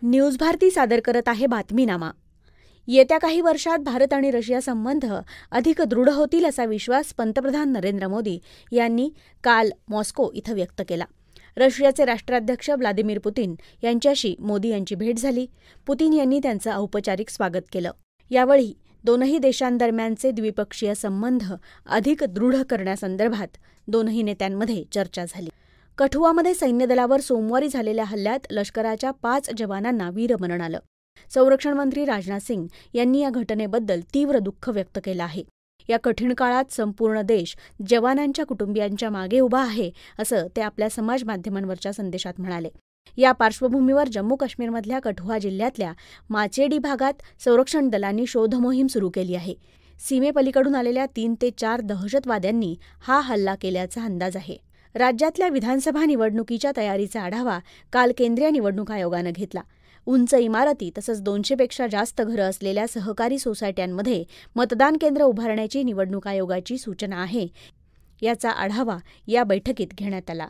News Bharti सादर करत आहे बातमीनामा। येत्या काही वर्षात भारत आणि रशिया संबंध अधिक दृढ होतील असा विश्वास पंतप्रधान नरेंद्र मोदी यांनी काल मॉस्को इथं व्यक्त केला। रशियाचे राष्ट्राध्यक्ष व्लादिमीर पुतिन यांच्याशी मोदी यांची भेट झाली। पुतिन यांनी त्यांचं औपचारिक स्वागत केलं। यावेळी दोनही देशांदरम्यानचे द्विपक्षीय संबंध अधिक दृढ करण्यासंदर्भात दोनही नेत्यांमध्ये चर्चा झाली। कठुआमध्ये सैन्यदलावर सोमवारी झालेल्या हल्ल्यात लष्कराच्या 5 जवानांना वीरमरण आलं। संरक्षण मंत्री राजनाथ सिंग यांनी या घटनेबद्दल तीव्र दुःख व्यक्त केलं आहे। या कठीण काळात संपूर्ण देश जवानांच्या कुटुंबियांच्या मागे उभा आहे, असं ते आपल्या समाज माध्यमांवरच्या संदेशात म्हणाले। या पार्श्वभूमीवर जम्मू काश्मीरमधल्या कठुआ जिल्ह्यातल्या माचेडी भागात संरक्षण दलांनी शोधमोहीम सुरू केली आहे। सीमेपलीकडून आलेल्या 3 ते 4 दहशतवाद्यांनी हा हल्ला केल्याचा अंदाज आहे। राज्यातल्या विधानसभा निवडणुकीच्या तयारीचा आढावा काल केंद्रीय निवडणूक आयोगानं घेतला। उंच इमारती तसंच 200पेक्षा जास्त घरं असलेल्या सहकारी सोसायट्यांमध्ये मतदान केंद्र उभारण्याची निवडणूक आयोगाची सूचना आहे। याचा आढावा या बैठकीत घेण्यात आला।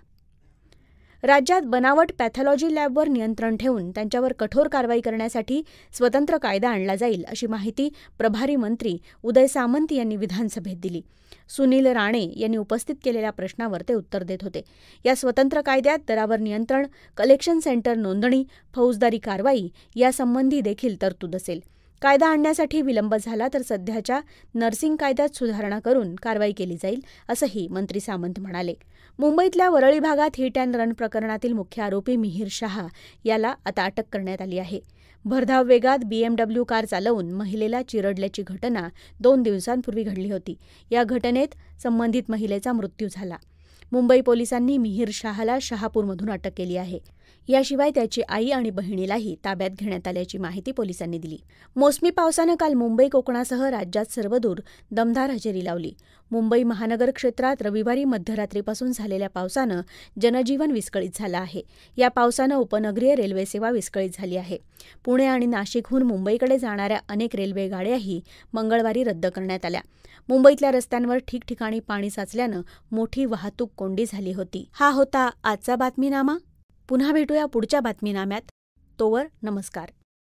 राज्यात बनावट पॅथॉलॉजी लॅबवर नियंत्रण ठेवून त्यांच्यावर कठोर कारवाई करण्यासाठी स्वतंत्र कायदा आणला जाईल, अशी माहिती प्रभारी मंत्री उदय सामंत यांनी विधानसभेत दिली। सुनील राणे यांनी उपस्थित केलेल्या प्रश्नावर ते उत्तर देत होते। या स्वतंत्र कायद्यात दरावर नियंत्रण, कलेक्शन सेंटर नोंदणी, फौजदारी कारवाई यासंबंधी देखील तरतूद असेल। कायदा आणण्यासाठी विलंब झाला तर सध्याच्या नर्सिंग कायद्यात सुधारणा करून कारवाई केली जाईल, असंही मंत्री सामंत म्हणाले। मुंबईतल्या वरळी भागात हिट अँड रन प्रकरणातील मुख्य आरोपी मिहीर शाह याला आता अटक करण्यात आली आहे। भरधाव वेगात BMW कार चालवून महिलेला चिरडल्याची घटना 2 दिवसांपूर्वी घडली होती। या घटनेत संबंधित महिलेचा मृत्यू झाला। मुंबई पोलिसांनी मिहीर शाहला शहापूरमधून अटक केली आहे। याशिवाय त्याची आई आणि बहिणीलाही ताब्यात घेण्यात आल्याची माहिती पोलिसांनी दिली। मोसमी पावसानं काल मुंबई कोकणासह राज्यात सर्वदूर दमदार हजेरी लावली। मुंबई महानगर क्षेत्रात रविवारी मध्यरात्रीपासून झालेल्या पावसानं जनजीवन विस्कळीत झालं आहे। या पावसानं उपनगरीय रेल्वे सेवा विस्कळीत झाली आहे। पुणे आणि नाशिकहून मुंबईकडे जाणाऱ्या अनेक रेल्वे गाड्याही मंगळवारी रद्द करण्यात आल्या। मुंबईतल्या रस्त्यांवर ठिकठिकाणी पाणी साचल्यानं मोठी वाहतूक कोंडी झाली होती। हा होता आजचा बातमीनामा। पुन्हा भेटूया पुढच्या बातमीनाम्यात। तोवर नमस्कार।